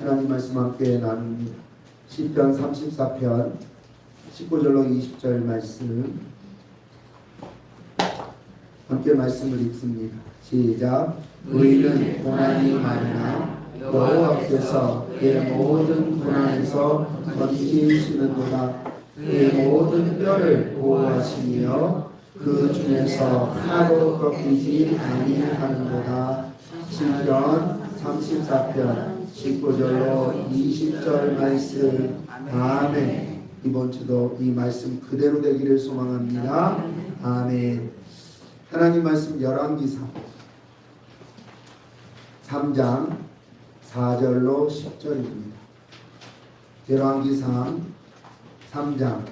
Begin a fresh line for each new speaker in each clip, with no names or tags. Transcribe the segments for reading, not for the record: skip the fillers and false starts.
하나님 말씀 함께 나눕니다. 시편 34편 19절로 20절 말씀 함께 말씀을 읽습니다. 시작. 의인은 고난이 많으나 여호와께서 그의 모든 고난에서 건지시는도다. 그의 모든 뼈를 보호하시며 그 중에서 하나도 꺾이지 아니하는도다. 시편 34편 19절로 20절 말씀. 아멘. 이번 주도 이 말씀 그대로 되기를 소망합니다. 아멘. 하나님 말씀 열왕기상 3장 4절로 10절입니다. 열왕기상 3장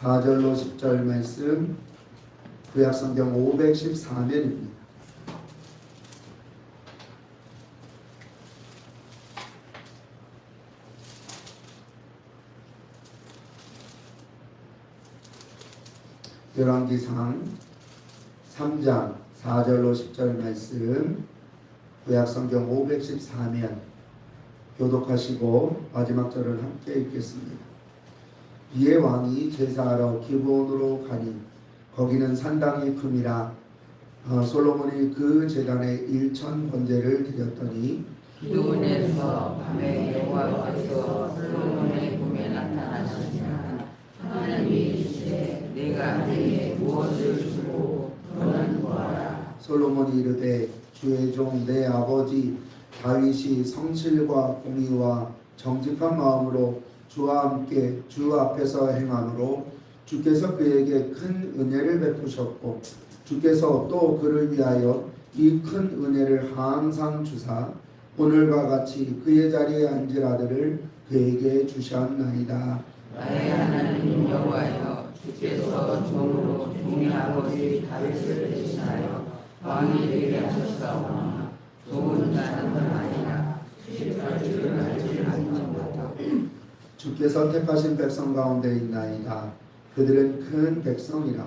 4절로 10절 말씀, 구약성경 514면입니다. 열왕기상 3장 4절로 10절 말씀, 구약성경 514면 교독하시고 마지막 절을 함께 읽겠습니다. 이에 왕이 제사하러 기브온으로 가니 거기는 산당이 큼이라. 솔로몬이 그 제단에 1천 번제를 드렸더니
기브온에서 밤에 여호와께서 솔로몬의 꿈에 나타나시니라. 하나님이 이르시되 내가 네게 무엇을 주고 너는 구하라.
솔로몬이 이르되 주의 종 내 아버지 다윗이 성실과 공의와 정직한 마음으로 주와 함께 주 앞에서 행함으로 주께서 그에게 큰 은혜를 베푸셨고 주께서 또 그를 위하여 이 큰 은혜를 항상 주사 오늘과 같이 그의 자리에 앉을 아들을 그에게 주셨나이다.
나의 하나님 여호와여, 주께서 종으로 종의 아버지 다윗을 대신하여 왕이 되게 하셨사오나 종은 나는 아니라 실할 줄을 알지 않는다.
주께서 택하신 백성 가운데 있나이다. 그들은 큰 백성이라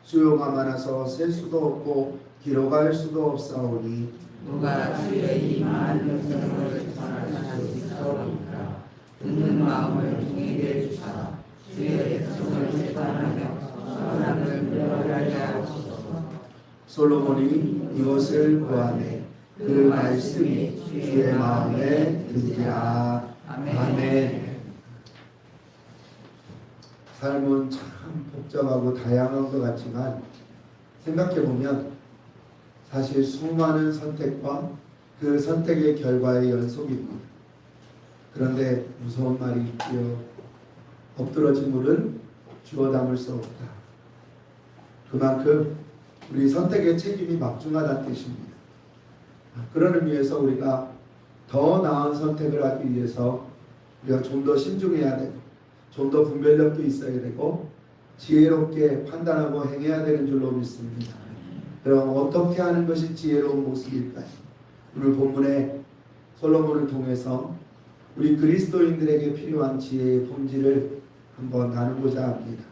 수요가 많아서 셀 수도 없고 기록할 수도 없사오니
누가 주의 이 많은 백성을 전할 수 있사오니까 듣는 마음을 종에게 주사 주의 백성을 재판하며 선악을 멸하게 하옵소서.
솔로몬이 이것을 구하매 그 말씀이 주의 마음에 들리라. 아멘. 삶은 참 복잡하고 다양한 것 같지만 생각해보면 사실 수많은 선택과 그 선택의 결과의 연속입니다. 그런데 무서운 말이 있지요. 엎드러진 물은 주워 담을 수 없다. 그만큼 우리 선택의 책임이 막중하다는 뜻입니다. 그런 의미에서 우리가 더 나은 선택을 하기 위해서 우리가 좀 더 신중해야 되고 좀 더 분별력도 있어야 되고 지혜롭게 판단하고 행해야 되는 줄로 믿습니다. 그럼 어떻게 하는 것이 지혜로운 모습일까요? 오늘 본문에 솔로몬을 통해서 우리 그리스도인들에게 필요한 지혜의 본질을 한번 나누고자 합니다.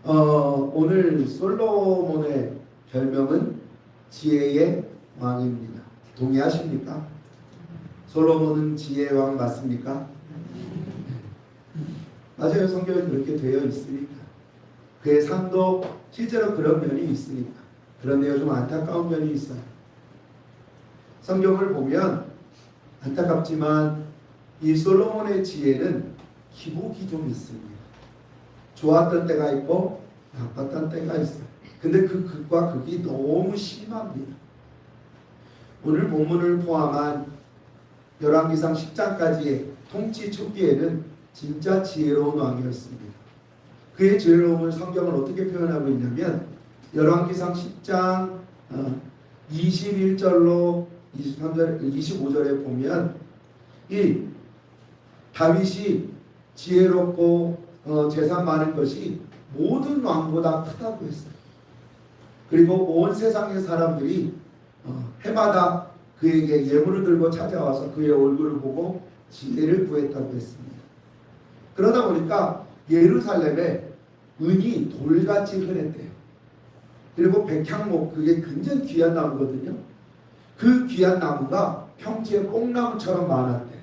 오늘 솔로몬의 별명은 지혜의 왕입니다. 동의하십니까? 솔로몬은 지혜의 왕 맞습니까? 맞아요. 성경에 그렇게 되어 있으니까. 그의 삶도 실제로 그런 면이 있으니까. 그런데요, 좀 안타까운 면이 있어요. 성경을 보면 안타깝지만 이 솔로몬의 지혜는 기복이 좀 있습니다. 좋았던 때가 있고 나빴던 때가 있어요. 근데 그 극과 극이 너무 심합니다. 오늘 본문을 포함한 열왕기상 10장까지의 통치 초기에는 진짜 지혜로운 왕이었습니다. 그의 지혜로움을 성경은 어떻게 표현하고 있냐면 열왕기상 10장 21절로 23절, 25절에 보면 이 다윗이 지혜롭고 재산 많은 것이 모든 왕보다 크다고 했어요. 그리고 온 세상의 사람들이 해마다 그에게 예물을 들고 찾아와서 그의 얼굴을 보고 지혜를 구했다고 했습니다. 그러다 보니까 예루살렘에 은이 돌같이 흔했대요. 그리고 백향목, 그게 굉장히 귀한 나무거든요. 그 귀한 나무가 평지의 뽕나무처럼 많았대.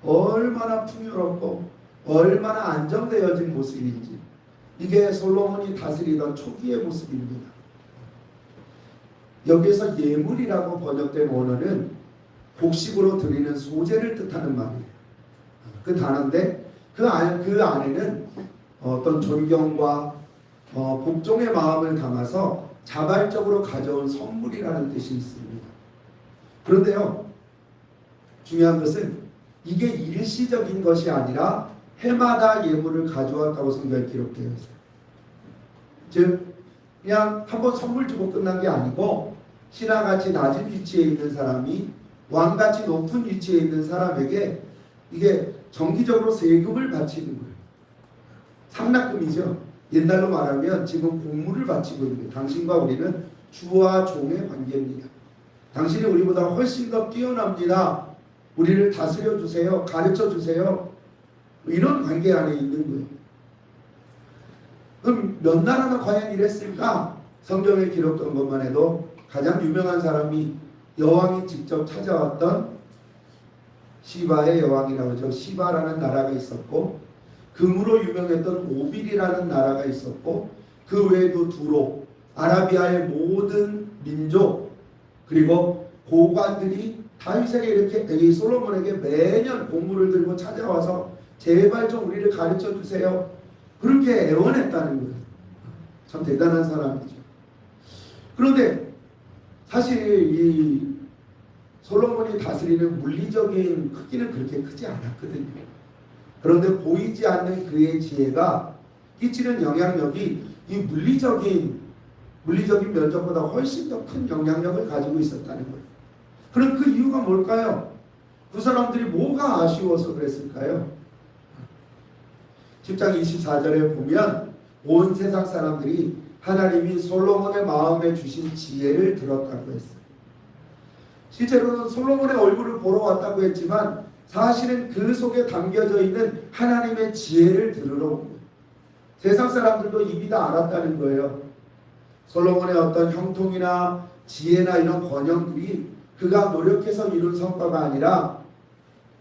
얼마나 풍요롭고 얼마나 안정되어진 모습인지. 이게 솔로몬이 다스리던 초기의 모습입니다. 여기에서 예물이라고 번역된 원어는 곡식으로 드리는 소재를 뜻하는 말이에요. 그 단어인데 그 안에는 어떤 존경과 복종의 마음을 담아서 자발적으로 가져온 선물이라는 뜻이 있습니다. 그런데요, 중요한 것은 이게 일시적인 것이 아니라 해마다 예물을 가져왔다고 성경에 기록되어 있어요. 즉 그냥 한번 선물 주고 끝난 게 아니고 신하같이 낮은 위치에 있는 사람이 왕같이 높은 위치에 있는 사람에게 이게 정기적으로 세금을 바치는 거예요. 상납금이죠. 옛날로 말하면 지금 공물을 바치고 있는 거예요. 당신과 우리는 주와 종의 관계입니다. 당신이 우리보다 훨씬 더 뛰어납니다. 우리를 다스려 주세요. 가르쳐 주세요. 이런 관계 안에 있는 거예요. 그럼 몇 나라가 과연 이랬을까? 성경에 기록된 것만 해도 가장 유명한 사람이 여왕이 직접 찾아왔던 시바의 여왕이라고 하죠. 시바라는 나라가 있었고, 금으로 유명했던 오빌이라는 나라가 있었고, 그 외에도 두로, 아라비아의 모든 민족, 그리고 고관들이 다윗에게 이렇게 이 솔로몬에게 매년 공물을 들고 찾아와서 제발 좀 우리를 가르쳐 주세요. 그렇게 애원했다는 거예요. 참 대단한 사람이죠. 그런데 사실 이 솔로몬이 다스리는 물리적인 크기는 그렇게 크지 않았거든요. 그런데 보이지 않는 그의 지혜가 끼치는 영향력이 이 물리적인 면적보다 훨씬 더 큰 영향력을 가지고 있었다는 거예요. 그럼 그 이유가 뭘까요? 그 사람들이 뭐가 아쉬워서 그랬을까요? 10장 24절에 보면 온 세상 사람들이 하나님이 솔로몬의 마음에 주신 지혜를 들었다고 했어요. 실제로는 솔로몬의 얼굴을 보러 왔다고 했지만 사실은 그 속에 담겨져 있는 하나님의 지혜를 들으러 온 거예요. 세상 사람들도 이미 다 알았다는 거예요. 솔로몬의 어떤 형통이나 지혜나 이런 권형들이 그가 노력해서 이룬 성과가 아니라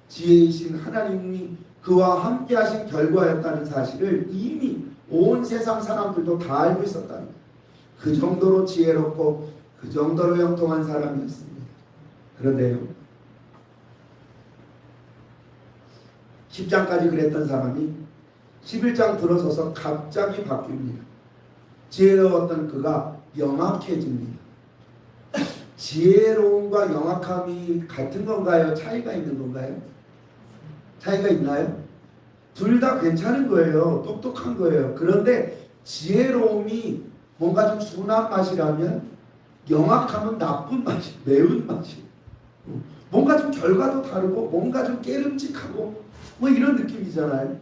지혜이신 하나님이 그와 함께 하신 결과였다는 사실을 이미 온 세상 사람들도 다 알고 있었다는 거예요. 그 정도로 지혜롭고 그 정도로 형통한 사람이었습니다. 그런데요, 10장까지 그랬던 사람이 11장 들어서서 갑자기 바뀝니다. 지혜로웠던 그가 영악해집니다. 지혜로움과 영악함이 같은 건가요? 차이가 있는 건가요? 차이가 있나요? 둘 다 괜찮은 거예요. 똑똑한 거예요. 그런데 지혜로움이 뭔가 좀 순한 맛이라면 영악함은 나쁜 맛이, 매운 맛이. 뭔가 좀 결과도 다르고 뭔가 좀 깨름직하고 뭐 이런 느낌이잖아요.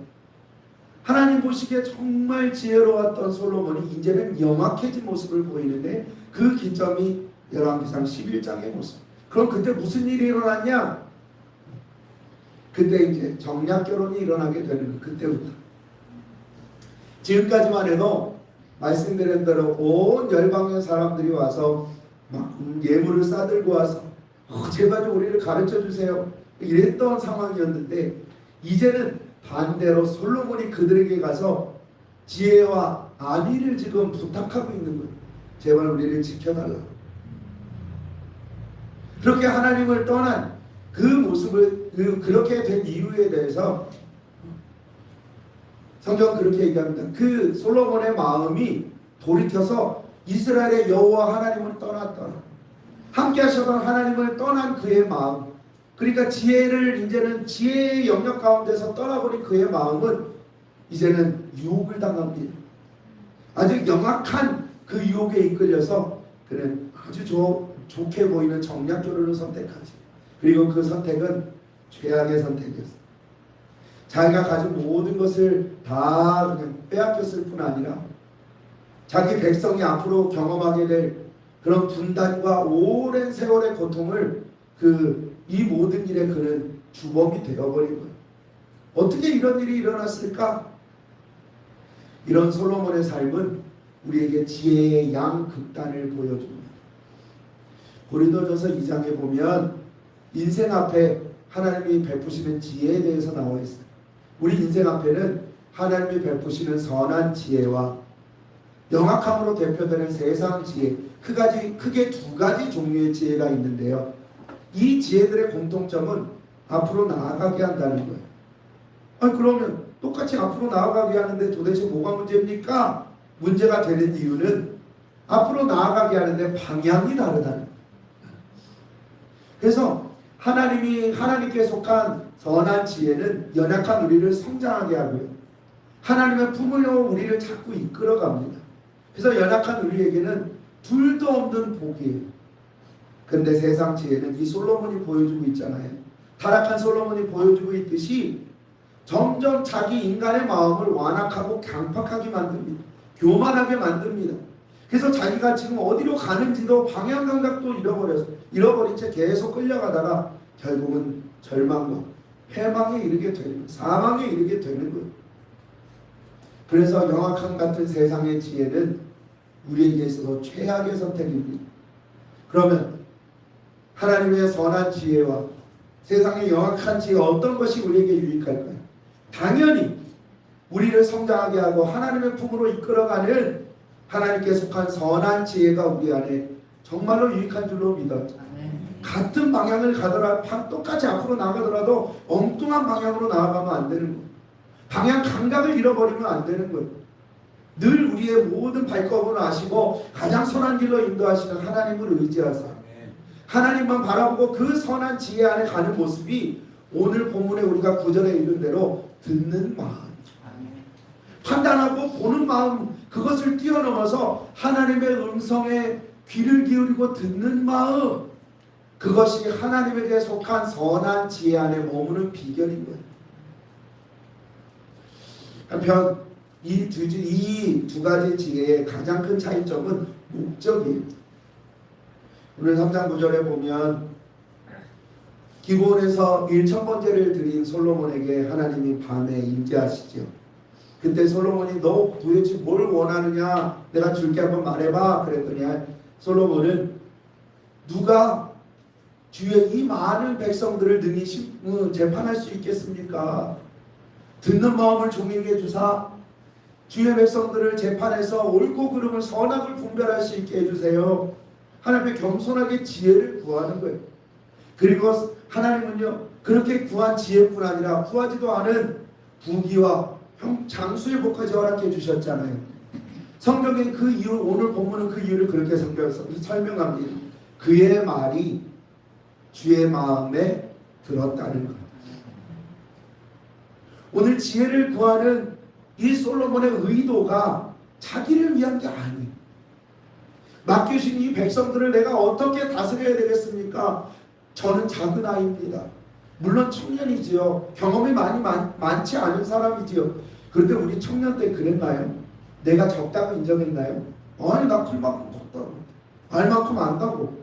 하나님 보시기에 정말 지혜로웠던 솔로몬이 이제는 영악해진 모습을 보이는데 그 기점이 열왕기상 11장의 모습. 그럼 그때 무슨 일이 일어났냐? 그때 이제 정략 결혼이 일어나게 되는 거예요. 그때부터. 지금까지만 해도 말씀드린 대로 온 열방의 사람들이 와서 막 예물을 싸들고 와서 제발 좀 우리를 가르쳐 주세요. 이랬던 상황이었는데 이제는 반대로 솔로몬이 그들에게 가서 지혜와 안위를 지금 부탁하고 있는 거예요. 제발 우리를 지켜달라. 그렇게 하나님을 떠난 그 모습을 그렇게 된 이유에 대해서 성경은 그렇게 얘기합니다. 그 솔로몬의 마음이 돌이켜서 이스라엘의 여호와 하나님을 떠났더라. 함께 하셨던 하나님을 떠난 그의 마음, 그러니까 지혜를 이제는 지혜의 영역 가운데서 떠나버린 그의 마음은 이제는 유혹을 당합니다. 아주 영악한 그 유혹에 이끌려서 그는 아주 좋게 보이는 정략 결혼을 선택하지. 그리고 그 선택은 최악의 선택이었어요. 자기가 가진 모든 것을 다 그냥 빼앗겼을 뿐 아니라 자기 백성이 앞으로 경험하게 될 그런 분단과 오랜 세월의 고통을 이 모든 일에 그는 주범이 되어버린 거예요. 어떻게 이런 일이 일어났을까? 이런 솔로몬의 삶은 우리에게 지혜의 양극단을 보여줍니다. 고린도전서 2장에 보면 인생 앞에 하나님이 베푸시는 지혜에 대해서 나와 있어요. 우리 인생 앞에는 하나님이 베푸시는 선한 지혜와 영악함으로 대표되는 세상 지혜, 크게 두 가지 종류의 지혜가 있는데요. 이 지혜들의 공통점은 앞으로 나아가게 한다는 거예요. 그러면 똑같이 앞으로 나아가게 하는데 도대체 뭐가 문제입니까? 문제가 되는 이유는 앞으로 나아가게 하는데 방향이 다르다는 거예요. 그래서 하나님께 속한 선한 지혜는 연약한 우리를 성장하게 하고요. 하나님의 품으로 우리를 자꾸 이끌어갑니다. 그래서 연약한 우리에게는 둘도 없는 복이에요. 그런데 세상 지혜는 이 솔로몬이 보여주고 있잖아요. 타락한 솔로몬이 보여주고 있듯이 점점 자기 인간의 마음을 완악하고 강팍하게 만듭니다. 교만하게 만듭니다. 그래서 자기가 지금 어디로 가는지도 방향 감각도 잃어버린 채 계속 끌려가다가 결국은 절망과 패망에 이르게 되는 거예요. 사망에 이르게 되는 거예요. 그래서 영악함 같은 세상의 지혜는 우리에게 있어서 최악의 선택입니다. 그러면 하나님의 선한 지혜와 세상의 영악한 지혜 어떤 것이 우리에게 유익할까요? 당연히 우리를 성장하게 하고 하나님의 품으로 이끌어가는 하나님께 속한 선한 지혜가 우리 안에 정말로 유익한 줄로 믿어요. 같은 방향을 가더라도 똑같이 앞으로 나가더라도 엉뚱한 방향으로 나아가면 안 되는 거예요. 방향 감각을 잃어버리면 안 되는 거예요. 늘 우리의 모든 발걸음을 아시고 가장 선한 길로 인도하시는 하나님을 의지하세요. 하나님만 바라보고 그 선한 지혜 안에 가는 모습이 오늘 본문에 우리가 9절에 읽은 대로 듣는 마음, 판단하고 보는 마음, 그것을 뛰어넘어서 하나님의 음성에 귀를 기울이고 듣는 마음, 그것이 하나님에게 속한 선한 지혜 안에 머무는 비결인 거예요. 한편 이 두 가지 지혜의 가장 큰 차이점은 목적이에요. 오늘 3장 9절에 보면 기브온에서 1000번제를 드린 솔로몬에게 하나님이 밤에 임재하시죠. 그때 솔로몬이 너 도대체 뭘 원하느냐, 내가 줄게 한번 말해봐 그랬더니 솔로몬은 누가 주의 이 많은 백성들을 능히 재판할 수 있겠습니까? 듣는 마음을 종에게 주사 주의 백성들을 재판해서 옳고 그름을 선악을 분별할 수 있게 해주세요. 하나님께 겸손하게 지혜를 구하는 거예요. 그리고 하나님은요, 그렇게 구한 지혜뿐 아니라 구하지도 않은 부귀와 장수의 복까지 허락해 주셨잖아요. 성경에 그 이유, 오늘 본문은 그 이유를 그렇게 설명합니다. 그의 말이 주의 마음에 들었다는 것. 오늘 지혜를 구하는 이 솔로몬의 의도가 자기를 위한 게 아니에요. 맡겨주신 이 백성들을 내가 어떻게 다스려야 되겠습니까? 저는 작은 아이입니다. 물론 청년이지요. 경험이 많지 않은 사람이지요. 그런데 우리 청년 때 그랬나요? 내가 적다고 인정했나요? 아니 나 클만큼 컸다고, 알만큼 안다고,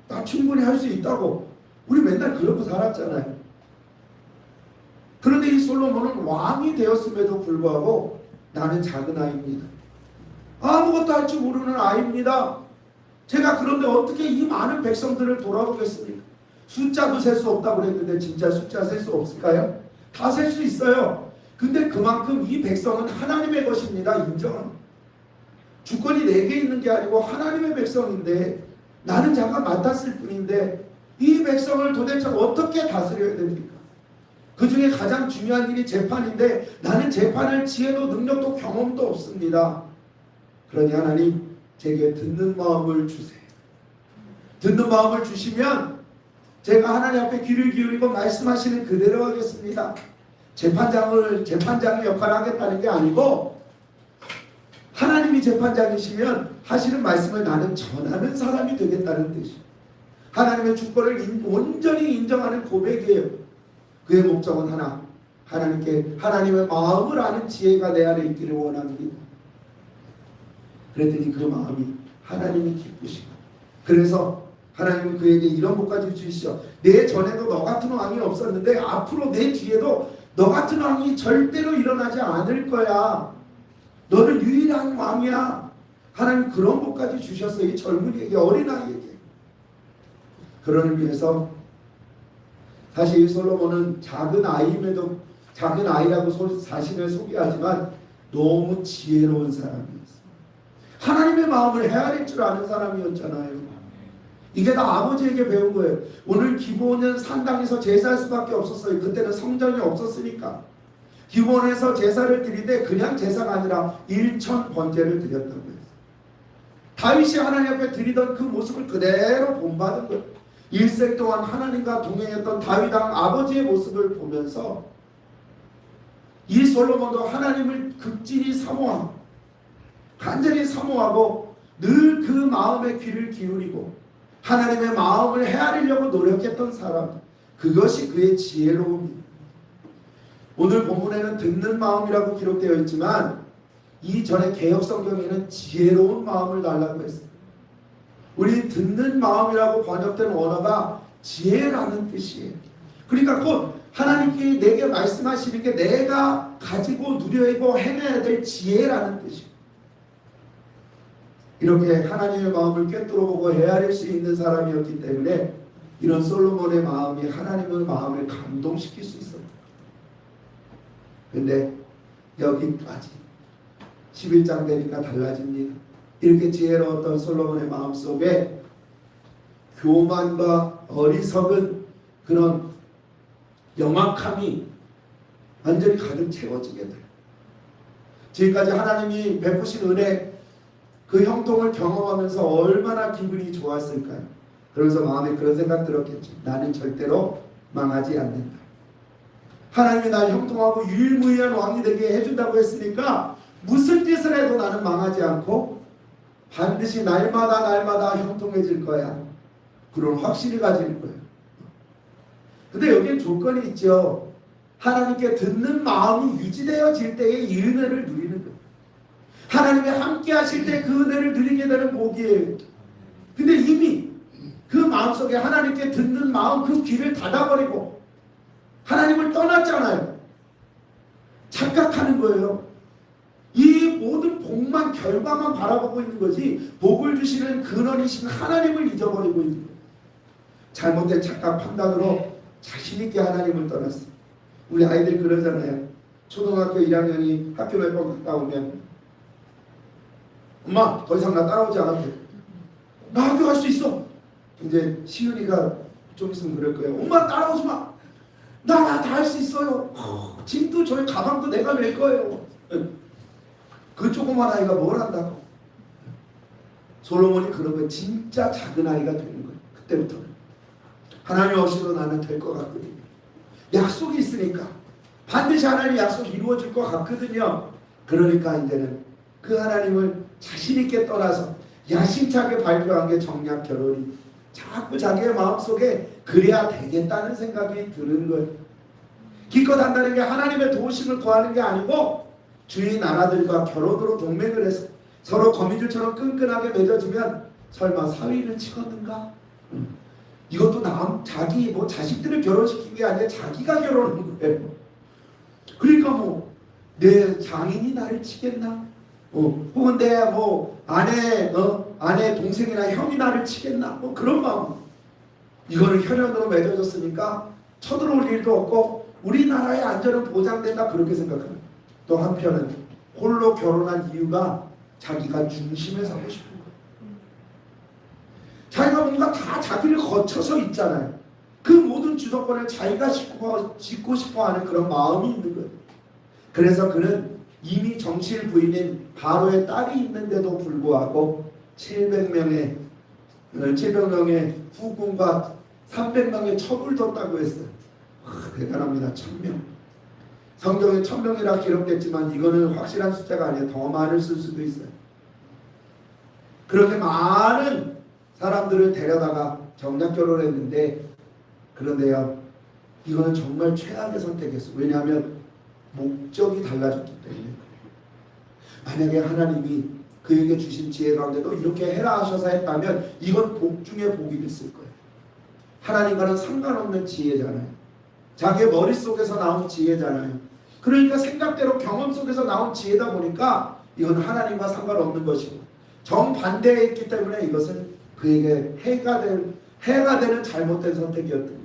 나 충분히 할 수 있다고 우리 맨날 그러고 살았잖아요. 그런데 이 솔로몬은 왕이 되었음에도 불구하고 나는 작은 아이입니다. 아무것도 할 줄 모르는 아이입니다. 제가 그런데 어떻게 이 많은 백성들을 돌아보겠습니까? 숫자도 셀 수 없다고 그랬는데 진짜 숫자 셀 수 없을까요? 다 셀 수 있어요. 근데 그만큼 이 백성은 하나님의 것입니다. 인정합니다. 주권이 내게 있는 게 아니고 하나님의 백성인데 나는 잠깐 맡았을 뿐인데 이 백성을 도대체 어떻게 다스려야 됩니까? 그 중에 가장 중요한 일이 재판인데 나는 재판할 지혜도 능력도 경험도 없습니다. 그러니 하나님 제게 듣는 마음을 주세요. 듣는 마음을 주시면 제가 하나님 앞에 귀를 기울이고 말씀하시는 그대로 하겠습니다. 재판장의 역할을 하겠다는 게 아니고 하나님이 재판장이시면 하시는 말씀을 나는 전하는 사람이 되겠다는 뜻이에요. 하나님의 주권을 온전히 인정하는 고백이에요. 그의 목적은 하나, 하나님의 마음을 아는 지혜가 내 안에 있기를 원합니다. 그랬더니 그 마음이 하나님이 기쁘시고, 그래서 하나님은 그에게 이런 복까지 주시죠. 내 전에도 너 같은 왕이 없었는데 앞으로 내 뒤에도 너 같은 왕이 절대로 일어나지 않을 거야. 너는 유일한 왕이야. 하나님 그런 복까지 주셨어요. 이 젊은이에게, 어린아이에게. 그러는 위해서 사실 이 솔로몬은 작은 아이임에도 작은 아이라고 자신을 소개하지만 너무 지혜로운 사람이었어요. 하나님의 마음을 헤아릴 줄 아는 사람이었잖아요. 이게 다 아버지에게 배운 거예요. 오늘 기브온은 산당에서 제사할 수밖에 없었어요. 그때는 성전이 없었으니까. 기브온에서 제사를 드리되 그냥 제사가 아니라 1천 번제를 드렸다고 했어요. 다윗이 하나님 앞에 드리던 그 모습을 그대로 본받은 거예요. 일생 동안 하나님과 동행했던 다윗 왕 아버지의 모습을 보면서 이 솔로몬도 하나님을 극진히 사모하고 간절히 사모하고 늘 그 마음의 귀를 기울이고 하나님의 마음을 헤아리려고 노력했던 사람, 그것이 그의 지혜로움입니다. 오늘 본문에는 듣는 마음이라고 기록되어 있지만 이전에 개역성경에는 지혜로운 마음을 달라고 했어요. 우리 듣는 마음이라고 번역된 원어가 지혜라는 뜻이에요. 그러니까 곧 하나님께 내게 말씀하시는 게 내가 가지고 누려야고 행해야 될 지혜라는 뜻이에요. 이렇게 하나님의 마음을 꿰뚫어 보고 헤아릴 수 있는 사람이었기 때문에 이런 솔로몬의 마음이 하나님의 마음을 감동시킬 수 있었다. 근데 여기까지 11장 되니까 달라집니다. 이렇게 지혜로웠던 솔로몬의 마음속에 교만과 어리석은 그런 영악함이 완전히 가득 채워지게 돼요. 지금까지 하나님이 베푸신 은혜, 그 형통을 경험하면서 얼마나 기분이 좋았을까요? 그러면서 마음에 그런 생각 들었겠죠. 나는 절대로 망하지 않는다. 하나님이 날 형통하고 유일무이한 왕이 되게 해준다고 했으니까 무슨 짓을 해도 나는 망하지 않고 반드시 날마다 형통해질 거야. 그런 확신을 가지는 거예요. 근데 여기에 조건이 있죠. 하나님께 듣는 마음이 유지되어질 때에 이 은혜를 누리는 거예요. 하나님이 함께 하실 때 그 은혜를 누리게 되는 복이에요. 근데 이미 그 마음속에 하나님께 듣는 마음, 그 귀를 닫아버리고 하나님을 떠났잖아요. 착각하는 거예요. 이 모든 복만, 결과만 바라보고 있는 거지 복을 주시는 근원이신 하나님을 잊어버리고 있는 거예요. 잘못된 착각 판단으로 자신있게 하나님을 떠났어요. 우리 아이들 그러잖아요. 초등학교 1학년이 학교 몇 번 갔다 오면 엄마 더 이상 나 따라오지 않아도 돼. 나 학교 갈 수 있어. 이제 시윤이가 좀 있으면 그럴 거예요. 엄마 따라오지 마. 나 다 할 수 있어요. 짐도 저희 가방도 내가 낼 거예요. 그 조그만 아이가 뭘 한다고. 솔로몬이 그러면 진짜 작은 아이가 되는 거예요. 그때부터는. 하나님 없이도 나는 될 것 같거든요. 약속이 있으니까 반드시 하나님 약속이 이루어질 것 같거든요. 그러니까 이제는 그 하나님을 자신있게 떠나서 야심차게 발표한 게 정략 결혼이 자꾸 자기의 마음속에 그래야 되겠다는 생각이 드는 거예요. 기껏 한다는 게 하나님의 도우심을 구하는 게 아니고 주위 나라들과 결혼으로 동맹을 해서 서로 거미줄처럼 끈끈하게 맺어지면 설마 사위를 치겠는가? 이것도 자기 자식들을 결혼시킨 게 아니라 자기가 결혼한 거예요. 그러니까 내 장인이 나를 치겠나? 혹은 내 아내 동생이나 형이 나를 치겠나? 그런 마음. 이거는 혈연으로 맺어졌으니까 쳐들어올 일도 없고 우리나라의 안전은 보장된다, 그렇게 생각합니다. 또 한편은 홀로 결혼한 이유가 자기가 중심에 서고 싶은 거예요. 자기가 뭔가 다 자기를 거쳐서 있잖아요. 그 모든 주도권을 자기가 짓고 싶어하는 그런 마음이 있는 거예요. 그래서 그는 이미 정실 부인인 바로의 딸이 있는데도 불구하고 700명의 후궁과 300명의 첩을 뒀다고 했어요. 대단합니다. 1000명. 성경에 1000명이라 기록됐지만 이거는 확실한 숫자가 아니에요. 더 많을 수도 있어요. 그렇게 많은 사람들을 데려다가 정략 결혼을 했는데, 그런데요, 이거는 정말 최악의 선택이었어요. 왜냐하면 목적이 달라졌기 때문에. 만약에 하나님이 그에게 주신 지혜 가운데도 이렇게 해라 하셔서 했다면 이건 복 중에 복이 됐을 거예요. 하나님과는 상관없는 지혜잖아요. 자기의 머릿속에서 나온 지혜잖아요. 그러니까 생각대로 경험 속에서 나온 지혜다 보니까 이건 하나님과 상관없는 것이고, 정반대에 있기 때문에 이것은 그에게 해가 되는 잘못된 선택이었던 거예요.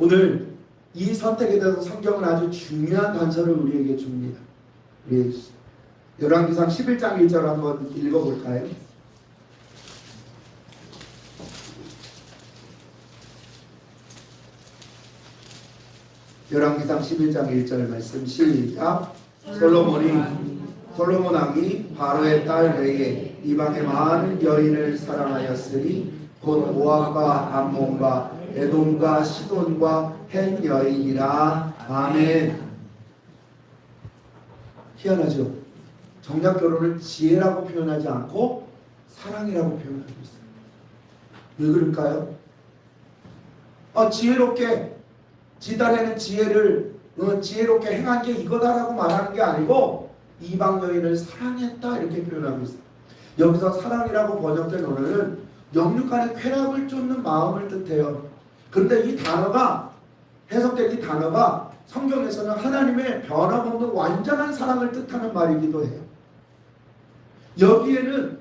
오늘 이 선택에 대해서 성경은 아주 중요한 단서를 우리에게 줍니다. 우리 열왕기상 11장 1절 한번 읽어볼까요? 열왕기상 11장 1절 말씀 시작. 솔로몬 왕이 바로의 딸 레에 이방의 많은 여인을 사랑하였으니 곧 모압과 암몬과 에돔과 시돈과 헷 여인이라. 아멘. 희한하죠? 정략 결혼을 지혜라고 표현하지 않고 사랑이라고 표현하고 있어요. 왜 그럴까요? 지혜롭게 지단에는 지혜롭게 행한 게 이거다라고 말하는 게 아니고 이방 여인을 사랑했다 이렇게 표현하고 있어요. 여기서 사랑이라고 번역된 언어는 영육간의 쾌락을 쫓는 마음을 뜻해요. 그런데 이 단어가 해석된 이 단어가 성경에서는 하나님의 변함없는 완전한 사랑을 뜻하는 말이기도 해요. 여기에는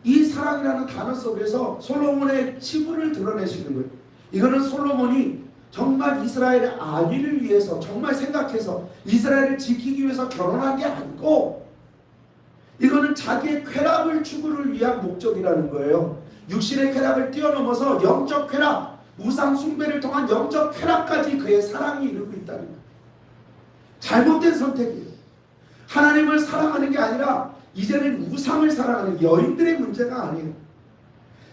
이 사랑이라는 단어 속에서 솔로몬의 치부를 드러내시는 거예요. 이거는 솔로몬이 정말 이스라엘의 안위를 위해서 정말 생각해서 이스라엘을 지키기 위해서 결혼한 게 아니고 이거는 자기의 쾌락을 추구를 위한 목적이라는 거예요. 육신의 쾌락을 뛰어넘어서 영적 쾌락, 우상 숭배를 통한 영적 쾌락까지 그의 사랑이 이루고 있다는 거예요. 잘못된 선택이에요. 하나님을 사랑하는 게 아니라 이제는 우상을 사랑하는 여인들의 문제가 아니에요.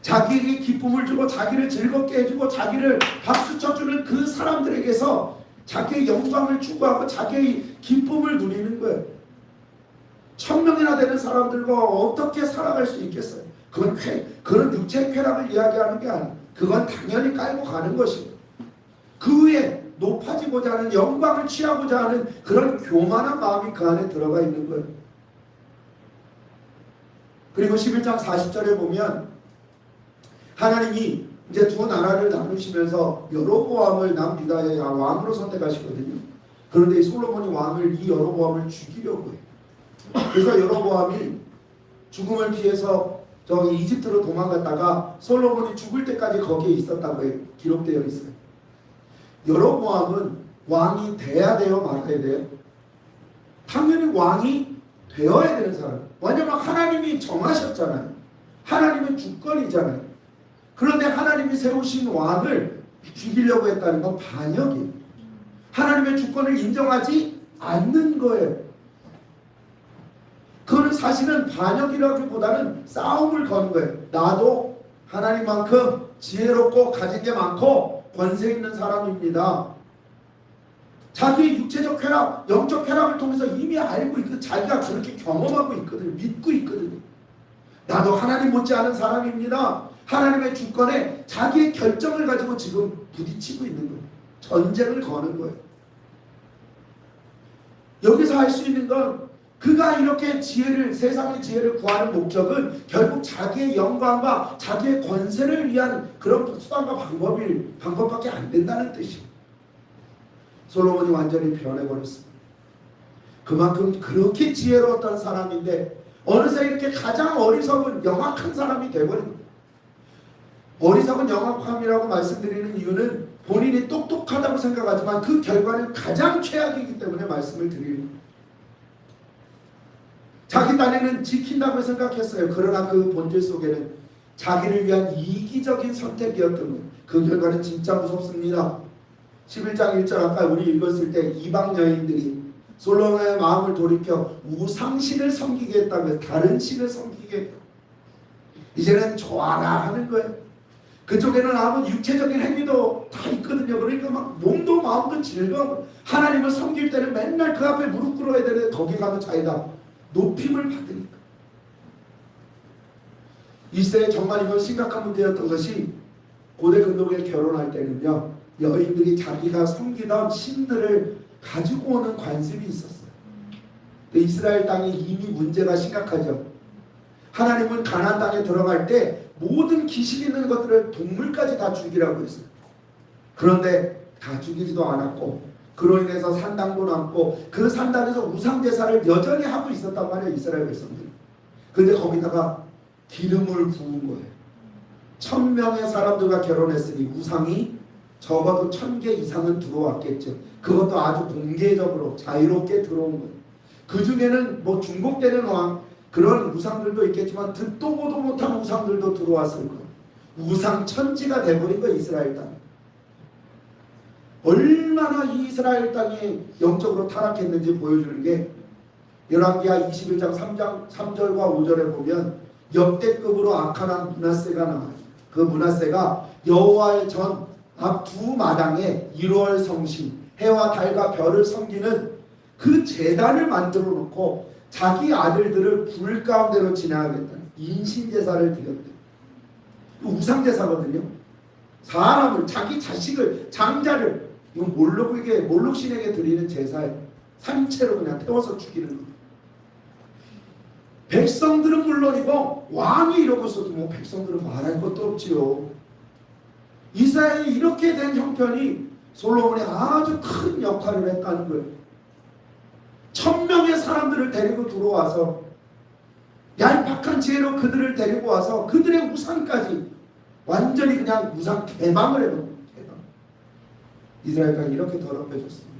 자기에게 기쁨을 주고 자기를 즐겁게 해주고 자기를 박수 쳐주는 그 사람들에게서 자기의 영광을 추구하고 자기의 기쁨을 누리는 거예요. 1000명이나 되는 사람들과 어떻게 살아갈 수 있겠어요? 그건 육체의 쾌락을 이야기하는 게 아니에요. 그건 당연히 깔고 가는 것이고 그 위에 높아지고자 하는 영광을 취하고자 하는 그런 교만한 마음이 그 안에 들어가 있는 거예요. 그리고 11장 40절에 보면 하나님이 이제 두 나라를 나누시면서 여로보암을 남유다의 왕으로 선택하시거든요. 그런데 이 솔로몬이 이 여로보암을 죽이려고 해요. 그래서 여로보암이 죽음을 피해서 저기 이집트로 도망갔다가 솔로몬이 죽을 때까지 거기에 있었다고 기록되어 있어요. 여로보암은 왕이 돼야 돼요, 말아야 돼요? 당연히 왕이 되어야 되는 사람. 왜냐면 하나님이 정하셨잖아요. 하나님은 주권이잖아요. 그런데 하나님이 세우신 왕을 죽이려고 했다는 건 반역이에요. 하나님의 주권을 인정하지 않는 거예요. 그거는 사실은 반역이라기보다는 싸움을 거는 거예요. 나도 하나님만큼 지혜롭고 가진 게 많고 권세 있는 사람입니다. 자기의 육체적 쾌락, 영적 쾌락을 통해서 이미 알고 있거든. 자기가 그렇게 경험하고 있거든. 믿고 있거든요. 나도 하나님 못지않은 사람입니다. 하나님의 주권에 자기의 결정을 가지고 지금 부딪히고 있는 거예요. 전쟁을 거는 거예요. 여기서 할 수 있는 건 그가 이렇게 세상의 지혜를 구하는 목적은 결국 자기의 영광과 자기의 권세를 위한 그런 수단과 방법밖에 안 된다는 뜻이에요. 솔로몬이 완전히 변해버렸습니다. 그만큼 그렇게 지혜로웠던 사람인데 어느새 이렇게 가장 어리석은 영악한 사람이 되어버린 거예요. 어리석은 영악함이라고 말씀드리는 이유는 본인이 똑똑하다고 생각하지만 그 결과는 가장 최악이기 때문에 말씀을 드리는 거예요. 자기 딴에는 지킨다고 생각했어요. 그러나 그 본질 속에는 자기를 위한 이기적인 선택이었던 거예요. 그 결과는 진짜 무섭습니다. 11장 1절 아까 우리 읽었을 때 이방 여인들이 솔로몬의 마음을 돌이켜 우상신을 섬기게 했다면 다른 신을 섬기게 했다. 이제는 좋아라 하는 거예요. 그쪽에는 아무 육체적인 행위도 다 있거든요. 그러니까 막 몸도 마음도 즐거워. 하나님을 섬길 때는 맨날 그 앞에 무릎 꿇어야 되는데 거기 가면 자기가 높임을 받으니까. 이 시대에 정말 이건 심각한 문제였던 것이 고대 근동에 결혼할 때는요. 여인들이 자기가 섬기던 신들을 가지고 오는 관습이 있었어요. 이스라엘 땅이 이미 문제가 심각하죠. 하나님은 가나안 땅에 들어갈 때 모든 기식 있는 것들을 동물까지 다 죽이라고 했어요. 그런데 다 죽이지도 않았고 그로 인해서 산당도 남고 그 산당에서 우상제사를 여전히 하고 있었단 말이에요. 이스라엘 백성들이. 그런데 거기다가 기름을 부은 거예요. 1000명의 사람들과 결혼했으니 우상이 적어도 1000개 이상은 들어왔겠죠. 그것도 아주 공개적으로 자유롭게 들어온 거예요. 그 중에는 뭐 중복되는 그런 우상들도 있겠지만 듣도 보도 못한 우상들도 들어왔을 거예요. 우상 천지가 돼버린 거예요, 이스라엘 땅. 얼마나 이 이스라엘 땅이 영적으로 타락했는지 보여주는 게 열왕기하 21장 3절과 5절에 보면 역대급으로 악한 왕 므낫세가 나와요. 그 므낫세가 여호와의 전 앞 두 마당에 1월 성신, 해와 달과 별을 섬기는 그 제단을 만들어 놓고 자기 아들들을 불 가운데로 지나가겠다. 인신제사를 드렸대요. 우상제사거든요. 사람을, 자기 자식을, 장자를, 이건 몰록신에게 드리는 제사예요. 산채로 그냥 태워서 죽이는 거예요. 백성들은 물론이고 왕이 이러고 있어도 뭐 백성들은 말할 것도 없지요. 이스라엘이 이렇게 된 형편이 솔로몬이 아주 큰 역할을 했다는 거예요. 1000명의 사람들을 데리고 들어와서 얄팍한 지혜로 그들을 데리고 와서 그들의 우상까지 완전히 그냥 우상 개망을 해놓은 개망. 이스라엘 땅이 이렇게 더럽혀졌습니다.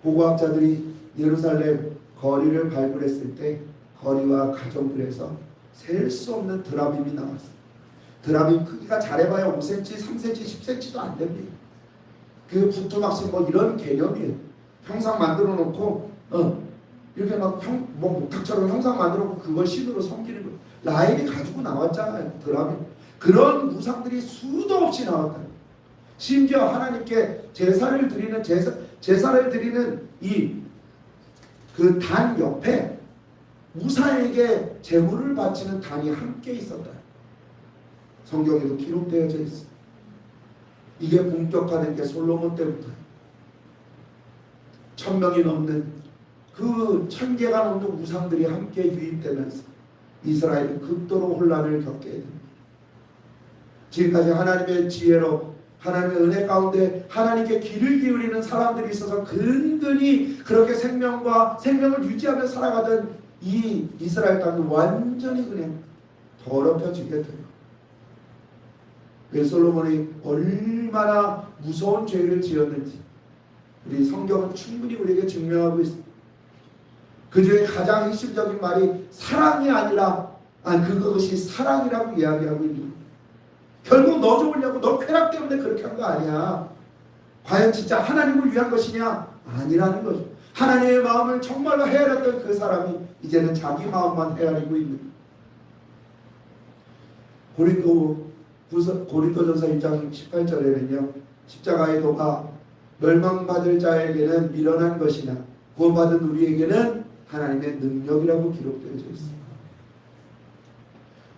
고고학자들이 예루살렘 거리를 발굴했을 때 거리와 가정들에서 셀 수 없는 드라빔이 나왔어요. 드라빔 크기가 잘해봐야 5cm, 3cm, 10cm도 안 됩니다. 그 부뚜막식 뭐 이런 개념이에요. 형상 만들어 놓고 이렇게 막 목탁처럼 형상 만들어 놓고 그걸 신으로 섬기는 거예요. 라헬이 가지고 나왔잖아요. 드라빔. 그런 우상들이 수도 없이 나왔다. 심지어 하나님께 제사를 드리는 이 그 단 옆에 우사에게 제물을 바치는 단이 함께 있었다. 성경에도 기록되어져 있습니다. 이게 본격화된 게 솔로몬 때부터 1000명이 넘는 그 1000개가 넘는 우상들이 함께 유입되면서 이스라엘은 극도로 혼란을 겪게 됩니다. 지금까지 하나님의 지혜로 하나님의 은혜 가운데 하나님께 귀를 기울이는 사람들이 있어서 근근히 그렇게 생명을 유지하며 살아가던 이 이스라엘 땅은 완전히 그냥 더럽혀지게 돼요. 솔로몬이 얼마나 무서운 죄를 지었는지 우리 성경은 충분히 우리에게 증명하고 있습니다. 그 중에 가장 핵심적인 말이 사랑이 아니라 그것이 사랑이라고 이야기하고 있는 거예요. 결국 너 좋으려고 너 쾌락 때문에 그렇게 한 거 아니야. 과연 진짜 하나님을 위한 것이냐? 아니라는 거죠. 하나님의 마음을 정말로 헤아렸던 그 사람이 이제는 자기 마음만 헤아리고 있는 고린도전서 1장 18절에는요. 십자가의 도가 멸망받을 자에게는 미련한 것이나 구원받은 우리에게는 하나님의 능력이라고 기록되어져 있습니다.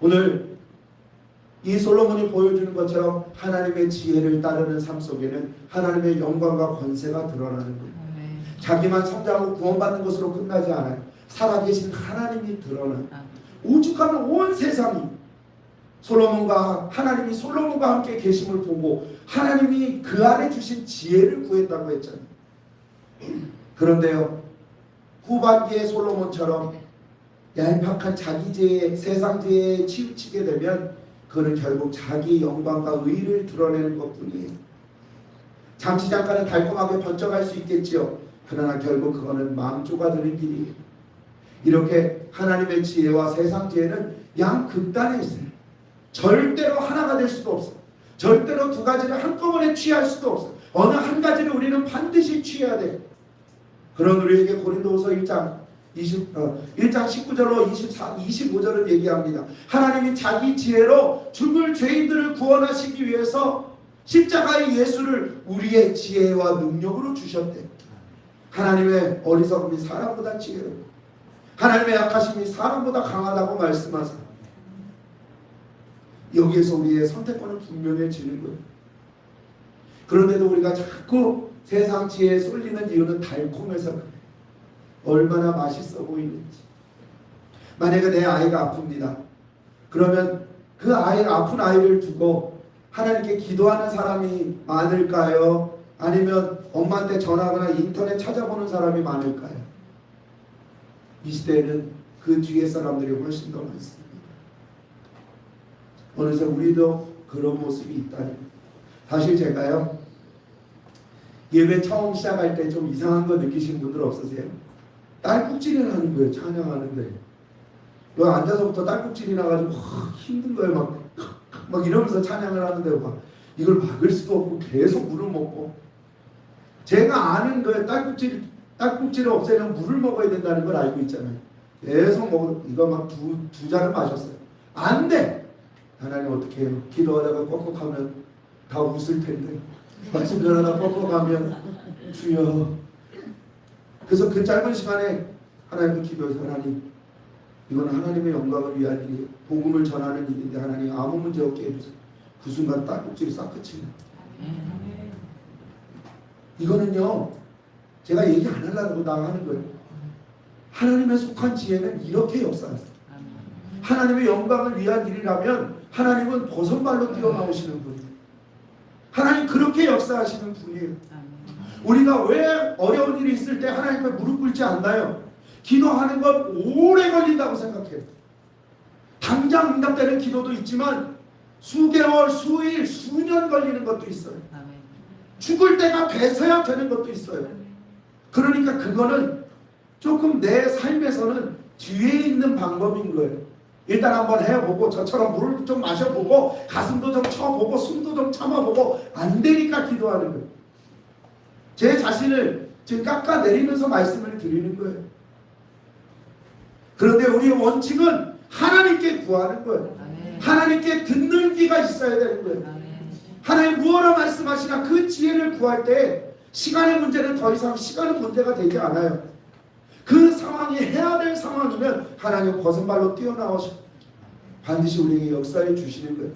오늘 이 솔로몬이 보여주는 것처럼 하나님의 지혜를 따르는 삶 속에는 하나님의 영광과 권세가 드러나는 거예요. 자기만 성장하고 구원받는 것으로 끝나지 않아요. 살아계신 하나님이 드러나요. 오죽하면 온 세상이 하나님이 솔로몬과 함께 계심을 보고 하나님이 그 안에 주신 지혜를 구했다고 했잖아요. 그런데요, 후반기의 솔로몬처럼 얄팍한 자기 지혜, 세상 지혜에 치우치게 되면 그는 결국 자기 영광과 의를 드러내는 것뿐이에요. 잠시 잠깐은 달콤하게 번쩍할 수 있겠지요. 그러나 결국 그거는 망조가 되는 길이에요. 이렇게 하나님의 지혜와 세상 지혜는 양극단에 있어요. 절대로 하나가 될 수도 없어요. 절대로 두 가지를 한꺼번에 취할 수도 없어요. 어느 한 가지를 우리는 반드시 취해야 돼요. 그런 우리에게 고린도후서 1장 19절로 25절을 얘기합니다. 하나님이 자기 지혜로 죽을 죄인들을 구원하시기 위해서 십자가의 예수를 우리의 지혜와 능력으로 주셨대. 하나님의 어리석음이 사람보다 지혜롭고 하나님의 약하심이 사람보다 강하다고 말씀하세요. 여기에서 우리의 선택권은 분명해지는 거예요. 그런데도 우리가 자꾸 세상 지혜에 쏠리는 이유는 달콤해서 그래요. 얼마나 맛있어 보이는지. 만약에 내 아이가 아픕니다. 그러면 그 아픈 아이를 두고 하나님께 기도하는 사람이 많을까요? 아니면 엄마한테 전화하거나 인터넷 찾아보는 사람이 많을까요? 이 시대에는 그 뒤에 사람들이 훨씬 더 많습니다. 어느새 우리도 그런 모습이 있다는 거예요. 사실 제가요, 예배 처음 시작할 때 좀 이상한 거 느끼신 분들 없으세요? 딸꾹질을 하는 거예요. 찬양하는데 여기 앉아서부터 딸꾹질이 나가지고 힘든 거예요. 막 이러면서 찬양을 하는데 막 이걸 막을 수도 없고 계속 물을 먹고, 제가 아는 거예요. 딸꾹질을 없애려면 물을 먹어야 된다는 걸 알고 있잖아요. 계속 먹어. 이거 막 두 잔을 마셨어요. 안 돼. 하나님 어떻게 해요? 기도하다가 꺽꺽하면 다 웃을 텐데 말씀 전하다 꺽꺽하면 주여. 그래서 그 짧은 시간에 하나님께 기도해서, 하나님 이건 하나님의 영광을 위한 일이에요. 복음을 전하는 일인데 하나님 아무 문제 없게 해주세요. 그 순간 딸꾹질이 싹 그치네요. 이거는요, 제가 얘기 안 하려고 나가는 거예요. 하나님의 속한 지혜는 이렇게 역사하세요. 하나님의 영광을 위한 일이라면 하나님은 버선발로 뛰어나오시는 분이에요. 하나님 그렇게 역사하시는 분이에요. 우리가 왜 어려운 일이 있을 때 하나님 앞에 무릎 꿇지 않나요? 기도하는 건 오래 걸린다고 생각해요. 당장 응답되는 기도도 있지만 수개월, 수일, 수년 걸리는 것도 있어요. 죽을 때가 돼서야 되는 것도 있어요. 그러니까 그거는 조금 내 삶에서는 뒤에 있는 방법인 거예요. 일단 한번 해보고 저처럼 물을 좀 마셔보고 가슴도 좀 쳐보고 숨도 좀 참아보고 안 되니까 기도하는 거예요. 제 자신을 지금 깎아내리면서 말씀을 드리는 거예요. 그런데 우리의 원칙은 하나님께 구하는 거예요. 하나님께 듣는 귀가 있어야 되는 거예요. 하나님 무엇라 말씀하시나 그 지혜를 구할 때 시간의 문제는 더 이상 시간은 문제가 되지 않아요. 그 상황이 해야 될 상황이면 하나님 버선발로 뛰어나오셔 반드시 우리에게 역사해 주시는 거예요.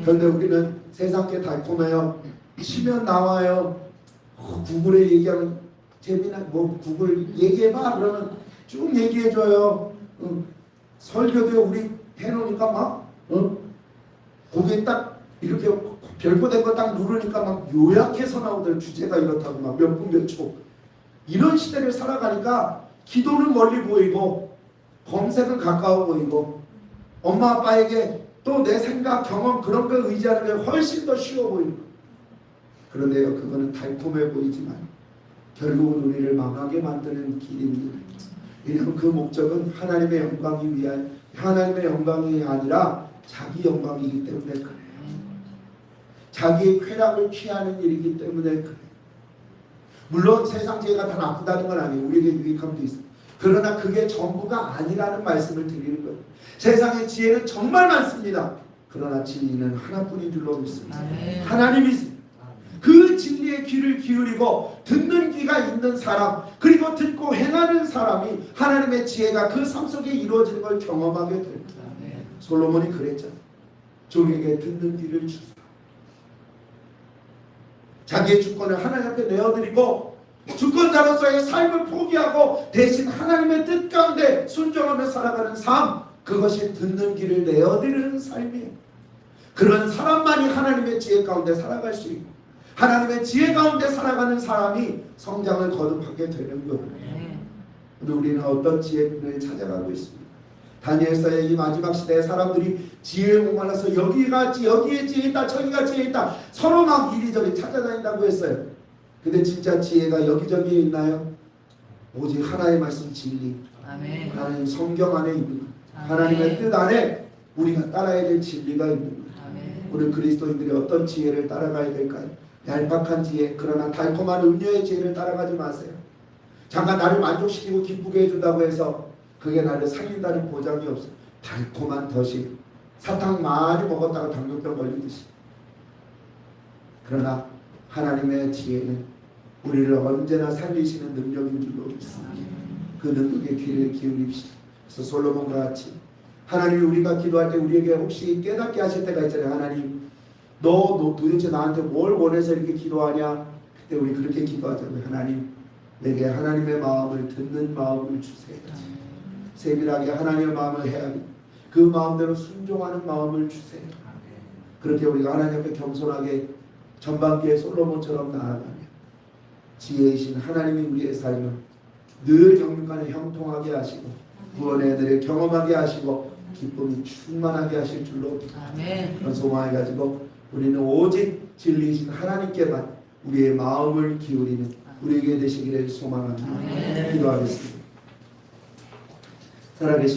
그런데 우리는 세상께 달콤해요. 치면 나와요. 구글에 얘기하면 재미난 구글 얘기해봐 그러면 쭉 얘기해줘요. 설교도 우리 해놓으니까 막 거기에 딱 이렇게 별표된 거 딱 누르니까 막 요약해서 나오더라고요. 주제가 이렇다고 막 몇 분 몇 초. 이런 시대를 살아가니까 기도는 멀리 보이고 검색은 가까워 보이고 엄마 아빠에게 또 내 생각 경험 그런 걸 의지하는 게 훨씬 더 쉬워 보이고, 그런데요 그거는 달콤해 보이지만 결국은 우리를 망하게 만드는 길입니다. 왜냐하면 그 목적은 하나님의 영광이 아니라 자기 영광이기 때문에 그래요. 자기의 쾌락을 취하는 일이기 때문에 그래요. 물론 세상 지혜가 다 나쁘다는 건 아니에요. 우리에게 유익함도 있어요. 그러나 그게 전부가 아니라는 말씀을 드리는 거예요. 세상의 지혜는 정말 많습니다. 그러나 진리는 하나뿐인 줄로 믿습니다. 하나님이 그 진리의 귀를 기울이고 듣는 귀가 있는 사람, 그리고 듣고 행하는 사람이 하나님의 지혜가 그 삶 속에 이루어지는 걸 경험하게 됩니다. 솔로몬이 그랬잖아요. 종에게 듣는 귀를 주소서. 자기의 주권을 하나님 앞에 내어드리고 주권자로서의 삶을 포기하고 대신 하나님의 뜻 가운데 순종하며 살아가는 삶, 그것이 듣는 길을 내어드리는 삶이에요. 그런 사람만이 하나님의 지혜 가운데 살아갈 수 있고 하나님의 지혜 가운데 살아가는 사람이 성장을 거듭하게 되는 거예요. 근데 우리는 어떤 지혜를 찾아가고 있습니다. 다니엘서의 이 마지막 시대에 사람들이 지혜에 목말라서 여기에 지혜 있다, 저기가 지혜 있다, 서로 막 이리저리 찾아다닌다고 했어요. 근데 진짜 지혜가 여기저기에 있나요? 오직 하나의 말씀 진리, 하나님 성경 안에 있는 것, 하나님의 뜻 안에 우리가 따라야 될 진리가 있는 것. 우리 그리스도인들이 어떤 지혜를 따라가야 될까요? 얄팍한 지혜, 그러나 달콤한 음료의 지혜를 따라가지 마세요. 잠깐 나를 만족시키고 기쁘게 해준다고 해서 그게 나를 살린다는 보장이 없어요. 달콤한 덫이 사탕 많이 먹었다가 당뇨병 걸리듯이. 그러나 하나님의 지혜는 우리를 언제나 살리시는 능력인 줄로 믿습니다. 그 능력의 귀를 기울입시다. 그래서 솔로몬과 같이 하나님이 우리가 기도할 때 우리에게 혹시 깨닫게 하실 때가 있잖아요. 하나님 너 도대체 나한테 뭘 원해서 이렇게 기도하냐? 그때 우리 그렇게 기도하자고요. 하나님 내게 하나님의 마음을 듣는 마음을 주세요. 세밀하게 하나님의 마음을 헤아리고 그 마음대로 순종하는 마음을 주세요. 그렇게 우리가 하나님 앞에 겸손하게 전반기에 솔로몬처럼 나아가면 지혜이신 하나님이 우리의 삶을 늘 영육간에 형통하게 하시고 구원의 은혜를 경험하게 하시고 기쁨이 충만하게 하실 줄로 그런 소망을 가지고 우리는 오직 진리이신 하나님께만 우리의 마음을 기울이는 우리에게 되시기를 소망합니다. 기도하겠습니다. 살아계신